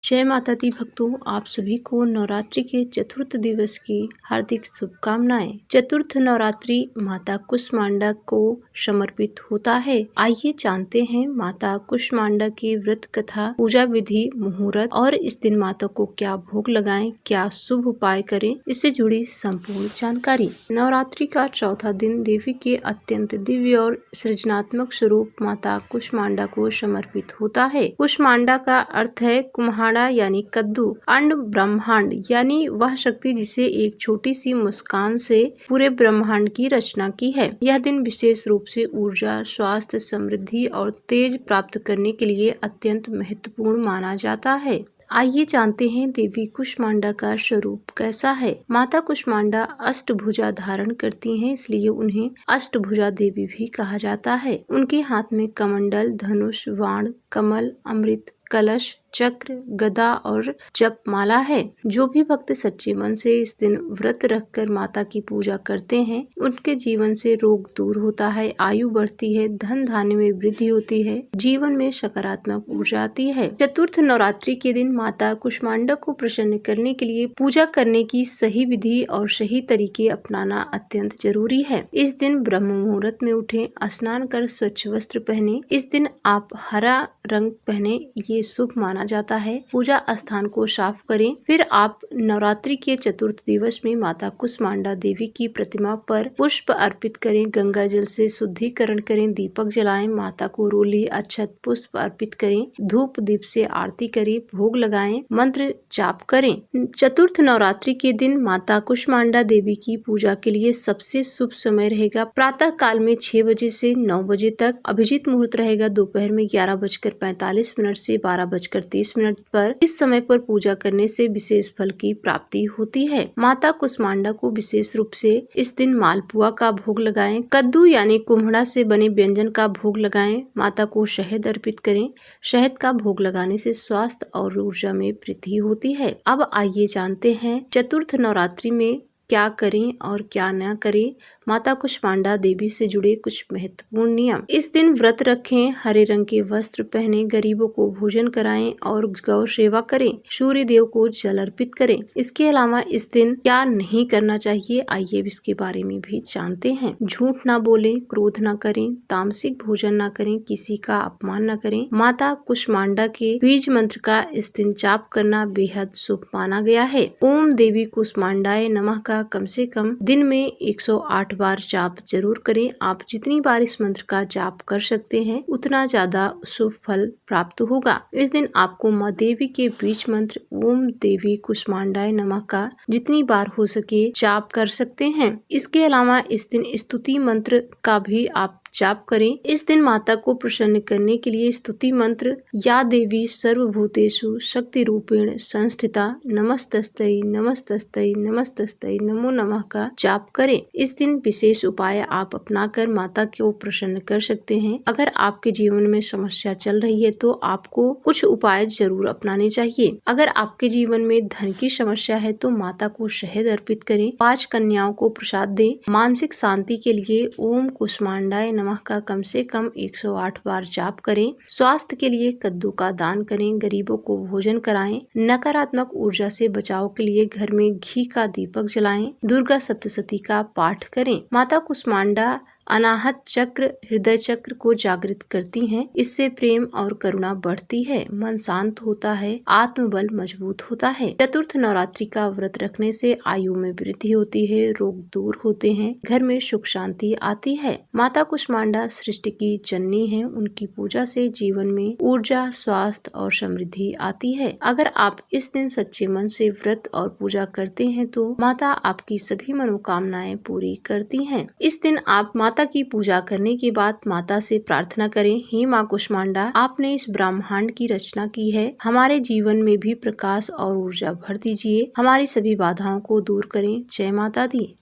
जय माता दी भक्तों, आप सभी को नवरात्रि के चतुर्थ दिवस की हार्दिक शुभकामनाएं। चतुर्थ नवरात्रि माता कुष्मांडा को समर्पित होता है। आइए जानते हैं माता कुष्मांडा की व्रत कथा, पूजा विधि, मुहूर्त और इस दिन माता को क्या भोग लगाएं, क्या शुभ उपाय करें, इससे जुड़ी संपूर्ण जानकारी। नवरात्रि का चौथा दिन देवी के अत्यंत दिव्य और सृजनात्मक स्वरूप माता कुष्मांडा को समर्पित होता है। कुष्मांडा का अर्थ है कुम्हाड़ा यानी कद्दू, अंड ब्रह्मांड यानी वह शक्ति जिसे एक छोटी सी मुस्कान से पूरे ब्रह्मांड की रचना की है। यह दिन विशेष रूप से ऊर्जा, स्वास्थ्य, समृद्धि और तेज प्राप्त करने के लिए अत्यंत महत्वपूर्ण माना जाता है। आइए जानते हैं देवी कुष्मांडा का स्वरूप कैसा है। माता कुष्मांडा अष्टभुजा धारण करती हैं, इसलिए उन्हें अष्टभुजा देवी भी कहा जाता है। उनके हाथ में कमंडल, धनुष, बाण, कमल, अमृत कलश, चक्र, गदा और जपमाला है। जो भी भक्त सच्चे मन से इस दिन व्रत रखकर माता की पूजा करते हैं, उनके जीवन से रोग दूर होता है, आयु बढ़ती है, धन धान्य में वृद्धि होती है, जीवन में सकारात्मक ऊर्जा आती है। चतुर्थ नवरात्रि के दिन माता कुष्मांडा को प्रसन्न करने के लिए पूजा करने की सही विधि और सही तरीके अपनाना अत्यंत जरूरी है। इस दिन ब्रह्म मुहूर्त में उठें, स्नान कर स्वच्छ वस्त्र पहने। इस दिन आप हरा रंग पहने, ये शुभ माना जाता है। पूजा स्थान को साफ करें। फिर आप नवरात्रि के चतुर्थ दिवस में माता कुष्मांडा देवी की प्रतिमा पर पुष्प अर्पित करें, गंगा जल से शुद्धिकरण करें, दीपक जलाएं, माता को रोली, अक्षत, पुष्प अर्पित करें, धूप दीप से आरती करें, भोग लगाएं, मंत्र जाप करें। चतुर्थ नवरात्रि के दिन माता कुष्मांडा देवी की पूजा के लिए सबसे शुभ समय रहेगा प्रातः काल में 6 बजे से 9 बजे तक। अभिजीत मुहूर्त रहेगा दोपहर में 11:45 से 12:30 पर। इस समय पर पूजा करने से विशेष फल की प्राप्ति होती है। माता कुष्मांडा को विशेष रूप से इस दिन मालपुआ का भोग लगाएं, कद्दू यानी कुम्हड़ा से बने व्यंजन का भोग लगाएं, माता को शहद अर्पित करें। शहद का भोग लगाने से स्वास्थ्य और ऊर्जा में वृद्धि होती है। अब आइए जानते हैं चतुर्थ नवरात्रि में क्या करें और क्या न करें। माता कुष्मांडा देवी से जुड़े कुछ महत्वपूर्ण नियम। इस दिन व्रत रखें, हरे रंग के वस्त्र पहने, गरीबों को भोजन कराएं और गौ सेवा करें, सूर्य देव को जल अर्पित करें। इसके अलावा इस दिन क्या नहीं करना चाहिए, आइए इसके बारे में भी जानते हैं। झूठ ना बोलें, क्रोध ना करें, तामसिक भोजन ना करें, किसी का अपमान न करें। माता कुष्मांडा के बीज मंत्र का इस दिन जाप करना बेहद शुभ माना गया है। ओम देवी कुष्मांडाय नमः का कम से कम दिन में 108 बार जाप जरूर करें। आप जितनी बार इस मंत्र का जाप कर सकते हैं, उतना ज्यादा शुभ फल प्राप्त होगा। इस दिन आपको माँ देवी के बीज मंत्र ओम देवी कुष्मांडाय नमः का जितनी बार हो सके जाप कर सकते हैं। इसके अलावा इस दिन स्तुति मंत्र का भी आप जाप करें। इस दिन माता को प्रसन्न करने के लिए स्तुति मंत्र या देवी सर्वभूतेषु शक्ति रूपेण संस्थिता नमस्तस्तै नमस्तस्तै नमस्तस्तै नमो नमः का जाप करें। इस दिन विशेष उपाय आप अपनाकर माता को प्रसन्न कर सकते हैं। अगर आपके जीवन में समस्या चल रही है तो आपको कुछ उपाय जरूर अपनाने चाहिए। अगर आपके जीवन में धन की समस्या है तो माता को शहद अर्पित करें, 5 कन्याओं को प्रसाद दें। मानसिक शांति के लिए ओम कुष्मांडाय नमः का कम से कम 108 बार जाप करें। स्वास्थ्य के लिए कद्दू का दान करें, गरीबों को भोजन कराएं। नकारात्मक ऊर्जा से बचाव के लिए घर में घी का दीपक जलाएं। दुर्गा सप्तशती का पाठ करें। माता कुष्मांडा अनाहत चक्र, हृदय चक्र को जागृत करती हैं। इससे प्रेम और करुणा बढ़ती है, मन शांत होता है, आत्मबल मजबूत होता है। चतुर्थ नवरात्रि का व्रत रखने से आयु में वृद्धि होती है, रोग दूर होते हैं, घर में सुख शांति आती है। माता कुष्मांडा सृष्टि की जननी है। उनकी पूजा से जीवन में ऊर्जा, स्वास्थ्य और समृद्धि आती है। अगर आप इस दिन सच्चे मन से व्रत और पूजा करते हैं तो माता आपकी सभी मनोकामनाएं पूरी करती हैं। इस दिन आप माता की पूजा करने के बाद माता से प्रार्थना करें, हे माँ कुष्मांडा, आपने इस ब्रह्मांड की रचना की है, हमारे जीवन में भी प्रकाश और ऊर्जा भर दीजिए, हमारी सभी बाधाओं को दूर करें। जय माता दी।